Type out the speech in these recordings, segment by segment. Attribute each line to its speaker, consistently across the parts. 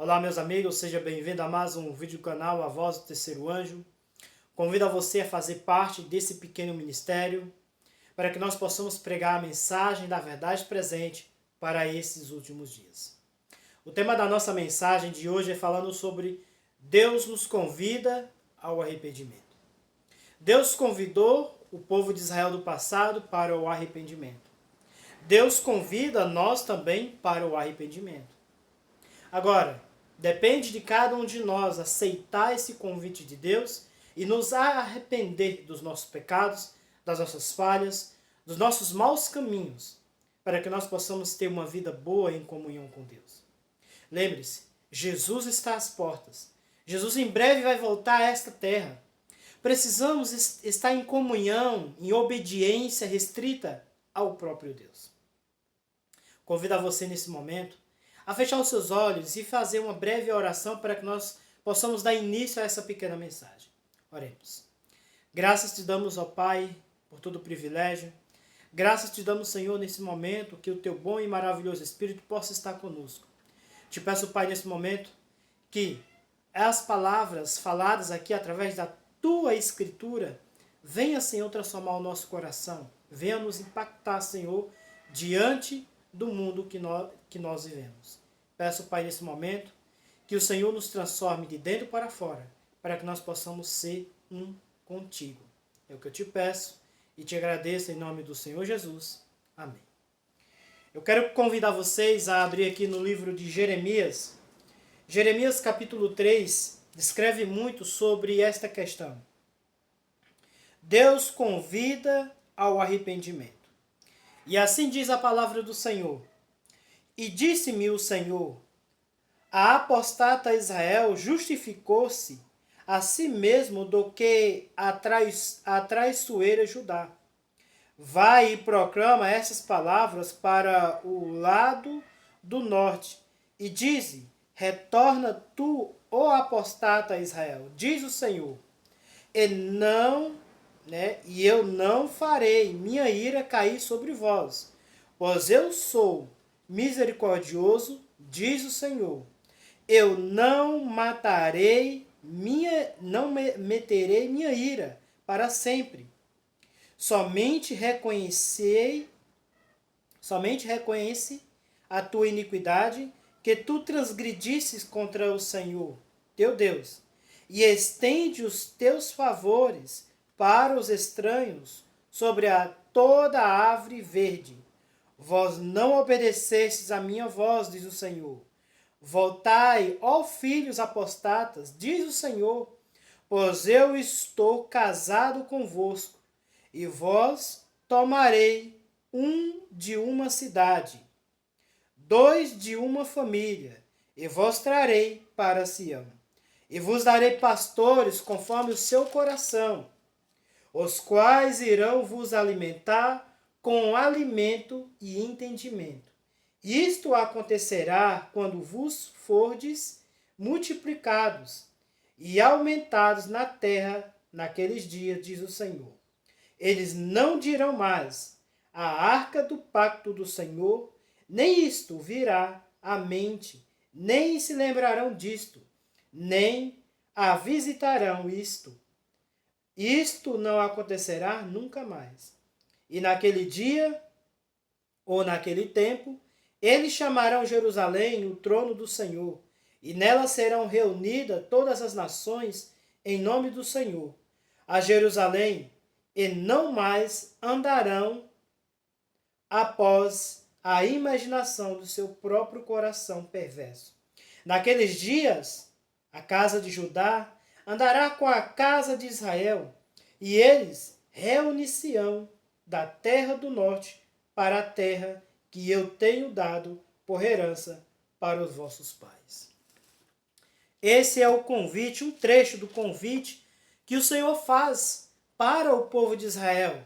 Speaker 1: Olá, meus amigos, seja bem-vindo a mais um vídeo do canal A Voz do Terceiro Anjo. Convido a você a fazer parte desse pequeno ministério para que nós possamos pregar a mensagem da verdade presente para esses últimos dias. O tema da nossa mensagem de hoje é falando sobre Deus nos convida ao arrependimento. Deus convidou o povo de Israel do passado para o arrependimento. Deus convida nós também para o arrependimento. Agora, depende de cada um de nós aceitar esse convite de Deus e nos arrepender dos nossos pecados, das nossas falhas, dos nossos maus caminhos, para que nós possamos ter uma vida boa em comunhão com Deus. Lembre-se, Jesus está às portas. Jesus em breve vai voltar a esta terra. Precisamos estar em comunhão, em obediência restrita ao próprio Deus. Convido a você nesse momento a fechar os seus olhos e fazer uma breve oração para que nós possamos dar início a essa pequena mensagem. Oremos. Graças te damos, ó Pai, por todo o privilégio. Graças te damos, Senhor, nesse momento, que o teu bom e maravilhoso Espírito possa estar conosco. Te peço, Pai, nesse momento, que as palavras faladas aqui através da tua Escritura venha, Senhor, transformar o nosso coração. Venha nos impactar, Senhor, diante do mundo que nós vivemos. Peço, Pai, nesse momento, que o Senhor nos transforme de dentro para fora, para que nós possamos ser um contigo. É o que eu te peço e te agradeço em nome do Senhor Jesus. Amém. Eu quero convidar vocês a abrir aqui no livro de Jeremias. Jeremias capítulo 3 descreve muito sobre esta questão. Deus convida ao arrependimento. E assim diz a palavra do Senhor. E disse-me o Senhor, a apostata Israel justificou-se a si mesmo do que a traiçoeira Judá. Vai e proclama essas palavras para o lado do norte, e dize, retorna tu, ó apostata Israel, diz o Senhor, e eu não farei minha ira cair sobre vós, pois eu sou misericordioso, diz o Senhor. Eu não meterei minha ira para sempre. Somente reconhece a tua iniquidade, que tu transgredisses contra o Senhor, teu Deus, e estende os teus favores para os estranhos sobre toda a árvore verde. Vós não obedecestes a minha voz, diz o Senhor. Voltai, ó filhos apostatas, diz o Senhor, pois eu estou casado convosco, e vós tomarei um de uma cidade, dois de uma família, e vos trarei para Sião, e vos darei pastores conforme o seu coração, os quais irão vos alimentar com alimento e entendimento. Isto acontecerá quando vos fordes multiplicados e aumentados na terra naqueles dias, diz o Senhor. Eles não dirão mais, a arca do pacto do Senhor, nem isto virá à mente, nem se lembrarão disto, nem a visitarão isto. Isto não acontecerá nunca mais. E naquele dia, ou naquele tempo, eles chamarão Jerusalém o trono do Senhor, e nela serão reunidas todas as nações em nome do Senhor, a Jerusalém, e não mais andarão após a imaginação do seu próprio coração perverso. Naqueles dias, a casa de Judá andará com a casa de Israel, e eles reunir-se-ão da terra do norte para a terra que eu tenho dado por herança para os vossos pais. Esse é o convite, um trecho do convite que o Senhor faz para o povo de Israel.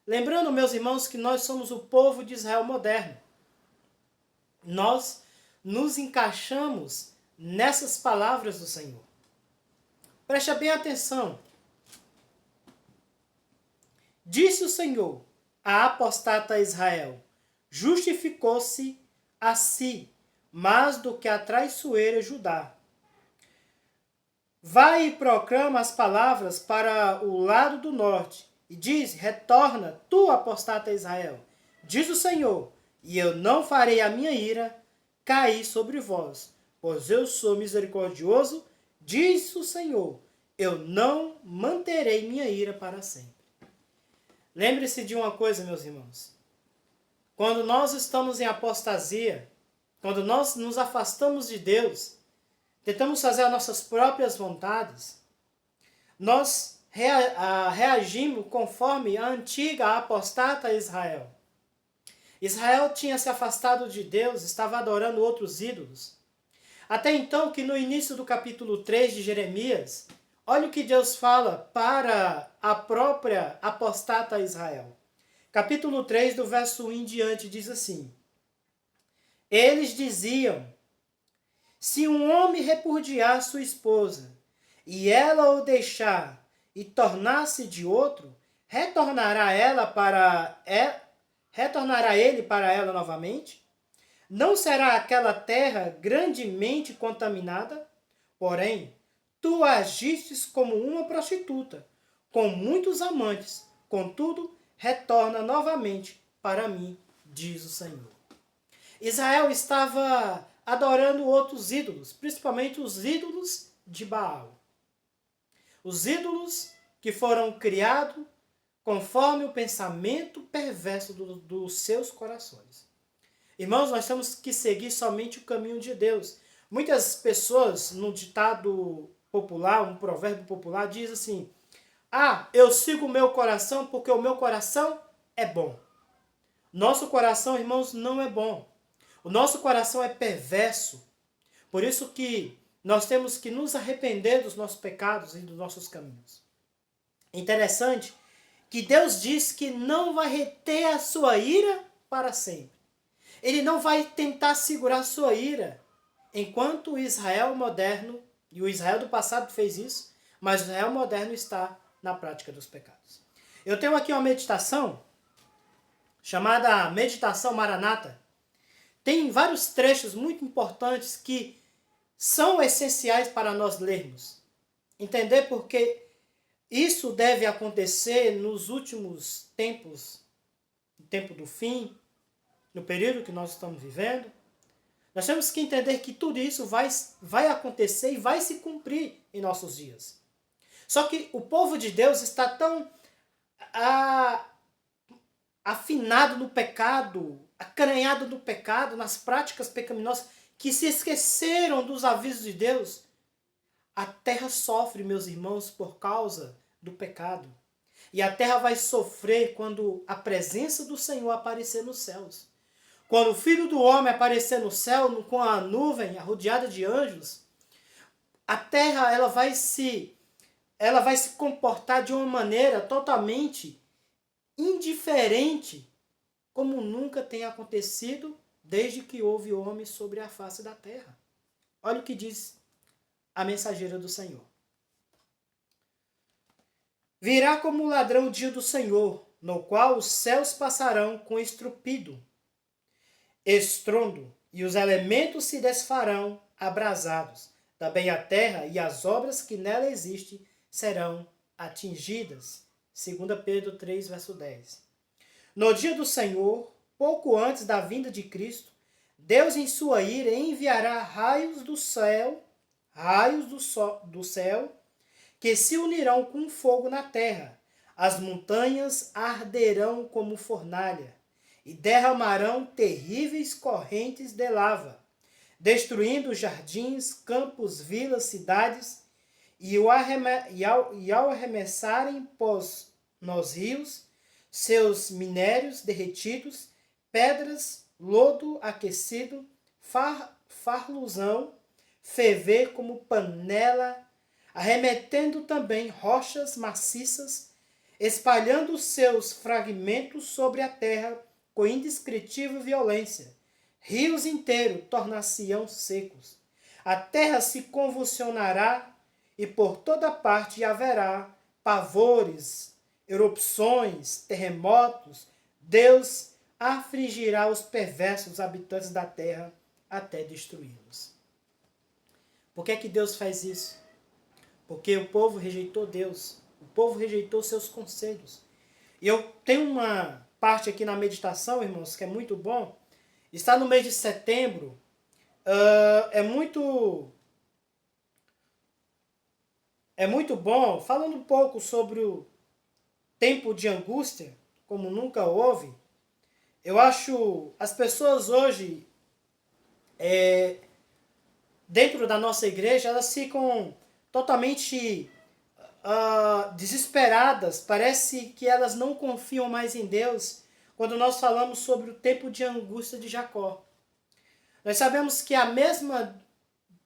Speaker 1: Lembrando, meus irmãos, que nós somos o povo de Israel moderno. Nós nos encaixamos nessas palavras do Senhor. Preste bem atenção. Disse o Senhor, a apostata Israel, justificou-se a si, mais do que a traiçoeira Judá. Vai e proclama as palavras para o lado do norte, e diz: retorna, tu apostata Israel, diz o Senhor, e eu não farei a minha ira cair sobre vós, pois eu sou misericordioso, diz o Senhor, eu não manterei minha ira para sempre. Lembre-se de uma coisa, meus irmãos. Quando nós estamos em apostasia, quando nós nos afastamos de Deus, tentamos fazer as nossas próprias vontades, nós reagimos conforme a antiga apostata Israel. Israel tinha se afastado de Deus, estava adorando outros ídolos. Até então que no início do capítulo 3 de Jeremias, olha o que Deus fala para a própria apostata Israel. Capítulo 3, do verso 1 em diante, diz assim: eles diziam: se um homem repudiar sua esposa, e ela o deixar e tornar-se de outro, retornará ele para ela novamente? Não será aquela terra grandemente contaminada? Porém, tu agistes como uma prostituta, com muitos amantes, contudo, retorna novamente para mim, diz o Senhor. Israel estava adorando outros ídolos, principalmente os ídolos de Baal. Os ídolos que foram criados conforme o pensamento perverso dos seus corações. Irmãos, nós temos que seguir somente o caminho de Deus. Muitas pessoas, no ditado popular, um provérbio popular, diz assim: eu sigo o meu coração porque o meu coração é bom. Nosso coração, irmãos, não é bom. O nosso coração é perverso. Por isso que nós temos que nos arrepender dos nossos pecados e dos nossos caminhos. Interessante que Deus diz que não vai reter a sua ira para sempre. Ele não vai tentar segurar a sua ira, enquanto o Israel moderno, e o Israel do passado fez isso, mas o Israel moderno está na prática dos pecados. Eu tenho aqui uma meditação, chamada Meditação Maranata. Tem vários trechos muito importantes que são essenciais para nós lermos. Entender porque isso deve acontecer nos últimos tempos, no tempo do fim, no período que nós estamos vivendo. Nós temos que entender que tudo isso vai acontecer e vai se cumprir em nossos dias. Só que o povo de Deus está tão afinado no pecado, acanhado no pecado, nas práticas pecaminosas, que se esqueceram dos avisos de Deus. A terra sofre, meus irmãos, por causa do pecado. E a terra vai sofrer quando a presença do Senhor aparecer nos céus. Quando o Filho do Homem aparecer no céu, com a nuvem rodeada de anjos, a terra ela vai se comportar de uma maneira totalmente indiferente, como nunca tem acontecido desde que houve homem sobre a face da terra. Olha o que diz a mensageira do Senhor. Virá como um ladrão o dia do Senhor, no qual os céus passarão com estrupido, estrondo, e os elementos se desfarão abrasados. Também a terra e as obras que nela existem serão atingidas. 2 Pedro 3, verso 10. No dia do Senhor, pouco antes da vinda de Cristo, Deus em sua ira enviará raios do céu, que se unirão com fogo na terra. As montanhas arderão como fornalha e derramarão terríveis correntes de lava, destruindo jardins, campos, vilas, cidades, e ao arremessarem nos rios seus minérios derretidos, pedras, lodo aquecido, farluzão, ferver como panela, arremetendo também rochas maciças, espalhando seus fragmentos sobre a terra com indescritível violência. Rios inteiros tornar-se-ão secos. A terra se convulsionará e por toda parte haverá pavores, erupções, terremotos. Deus afligirá os perversos habitantes da terra até destruí-los. Por que é que Deus faz isso? Porque o povo rejeitou Deus. O povo rejeitou seus conselhos. E eu tenho uma parte aqui na meditação, irmãos, que é muito bom. Está no mês de setembro. É muito bom, falando um pouco sobre o tempo de angústia, como nunca houve. Eu acho as pessoas hoje, dentro da nossa igreja, elas ficam totalmente desesperadas. Parece que elas não confiam mais em Deus quando nós falamos sobre o tempo de angústia de Jacó. Nós sabemos que a mesma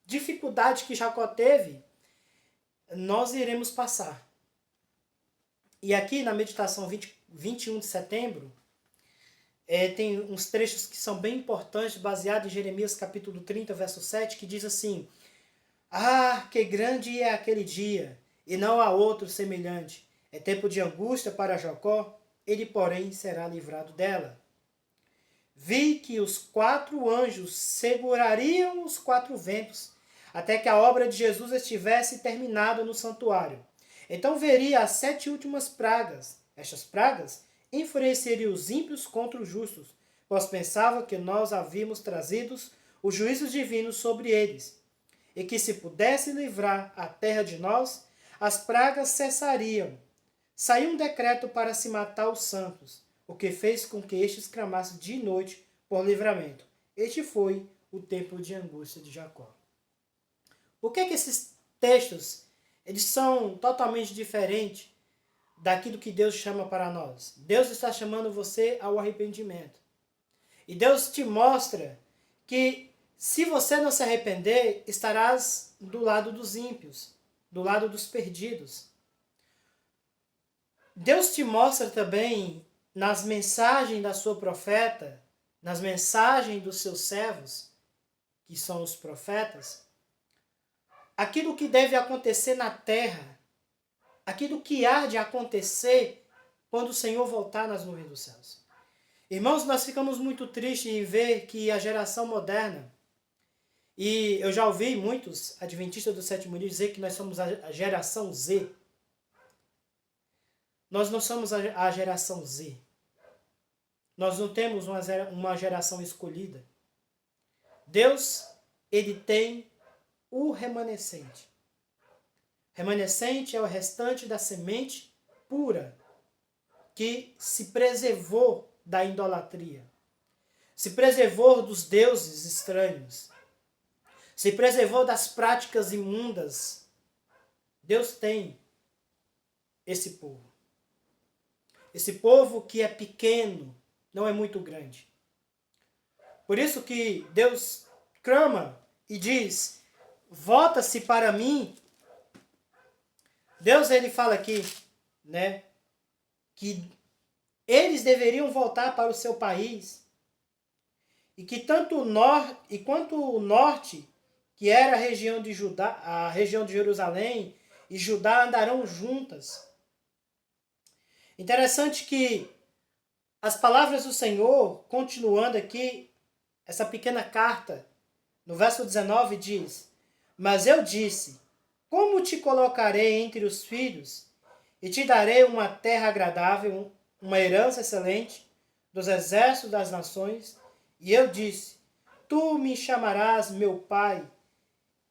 Speaker 1: dificuldade que Jacó teve, nós iremos passar. E aqui na meditação 21 de setembro, tem uns trechos que são bem importantes, baseados em Jeremias capítulo 30, verso 7, que diz assim: Ah, que grande é aquele dia, e não há outro semelhante. É tempo de angústia para Jacó, ele, porém, será livrado dela. Vi que os 4 anjos segurariam os 4 ventos, até que a obra de Jesus estivesse terminada no santuário. Então veria as 7 últimas pragas. Estas pragas enfureceriam os ímpios contra os justos, pois pensava que nós havíamos trazido os juízos divinos sobre eles, e que se pudesse livrar a terra de nós, as pragas cessariam. Saiu um decreto para se matar os santos, o que fez com que estes clamassem de noite por livramento. Este foi o tempo de angústia de Jacó. Por que esses textos eles são totalmente diferentes daquilo que Deus chama para nós? Deus está chamando você ao arrependimento. E Deus te mostra que se você não se arrepender, estarás do lado dos ímpios, do lado dos perdidos. Deus te mostra também nas mensagens da sua profeta, nas mensagens dos seus servos, que são os profetas, aquilo que deve acontecer na terra, aquilo que há de acontecer quando o Senhor voltar nas nuvens dos céus. Irmãos, nós ficamos muito tristes em ver que a geração moderna, e eu já ouvi muitos adventistas do sétimo dia dizer que nós somos a geração Z. Nós não somos a geração Z. Nós não temos uma geração escolhida. Deus, ele tem o remanescente. Remanescente é o restante da semente pura que se preservou da idolatria, se preservou dos deuses estranhos, se preservou das práticas imundas. Deus tem esse povo. Esse povo que é pequeno, não é muito grande. Por isso que Deus clama e diz: volta-se para mim. Deus, ele fala aqui, né, que eles deveriam voltar para o seu país, e que tanto o norte quanto o norte, que era a região de Judá, a região de Jerusalém e Judá, andarão juntas. Interessante que as palavras do Senhor, continuando aqui, essa pequena carta, no verso 19 diz: Mas eu disse, como te colocarei entre os filhos, e te darei uma terra agradável, uma herança excelente dos exércitos das nações. E eu disse, tu me chamarás meu pai,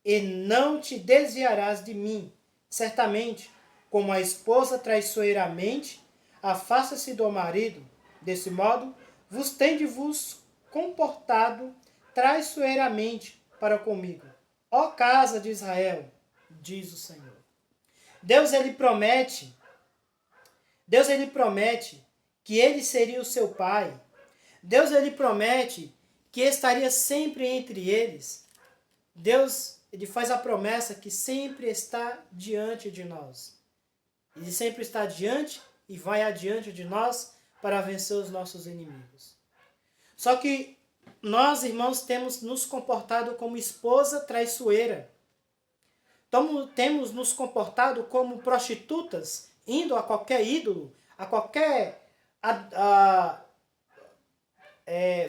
Speaker 1: e não te desviarás de mim. Certamente, como a esposa traiçoeiramente afasta-se do marido, desse modo, vos tendes-vos comportado traiçoeiramente para comigo. Ó casa de Israel, diz o Senhor. Deus ele promete que ele seria o seu pai. Deus ele promete que estaria sempre entre eles. Deus ele faz a promessa que sempre está diante de nós. Ele sempre está diante e vai adiante de nós para vencer os nossos inimigos. Só que nós, irmãos, temos nos comportado como esposa traiçoeira. Temos nos comportado como prostitutas, indo a qualquer ídolo, a qualquer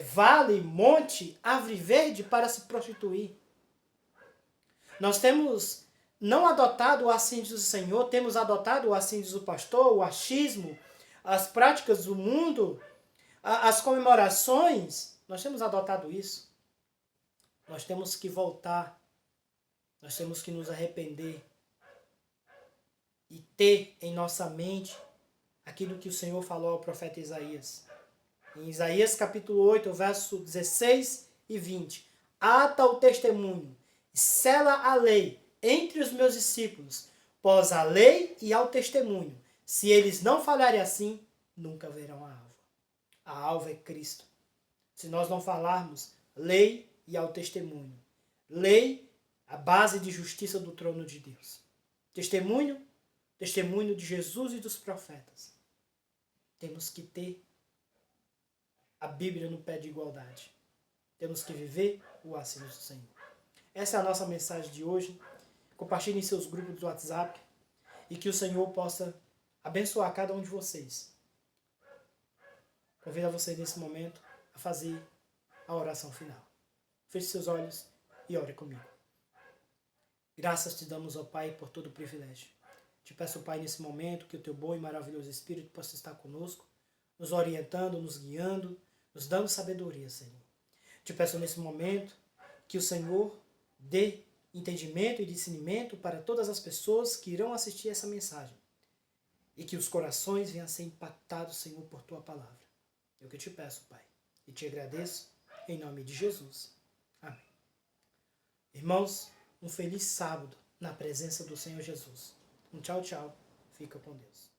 Speaker 1: vale, monte, árvore verde para se prostituir. Nós temos não adotado o assim diz o Senhor, temos adotado o assim diz o pastor, o achismo, as práticas do mundo, as comemorações. Nós temos adotado isso. Nós temos que voltar. Nós temos que nos arrepender e ter em nossa mente aquilo que o Senhor falou ao profeta Isaías. Em Isaías capítulo 8, verso 16 e 20. Ata o testemunho e sela a lei entre os meus discípulos, pós a lei e ao testemunho. Se eles não falarem assim, nunca verão a alva. A alva é Cristo. Se nós não falarmos lei e ao testemunho. Lei, a base de justiça do trono de Deus. Testemunho, testemunho de Jesus e dos profetas. Temos que ter a Bíblia no pé de igualdade. Temos que viver o assim do Senhor. Essa é a nossa mensagem de hoje. Compartilhe em seus grupos do WhatsApp e que o Senhor possa abençoar cada um de vocês. Convido a você nesse momento a fazer a oração final. Feche seus olhos e ore comigo. Graças te damos, ó Pai, por todo o privilégio. Te peço, Pai, nesse momento, que o teu bom e maravilhoso Espírito possa estar conosco, nos orientando, nos guiando, nos dando sabedoria, Senhor. Te peço nesse momento que o Senhor dê entendimento e discernimento para todas as pessoas que irão assistir essa mensagem. E que os corações venham a ser impactados, Senhor, por tua palavra. É o que eu te peço, Pai. E te agradeço em nome de Jesus. Amém. Irmãos, um feliz sábado na presença do Senhor Jesus. Um tchau, tchau. Fica com Deus.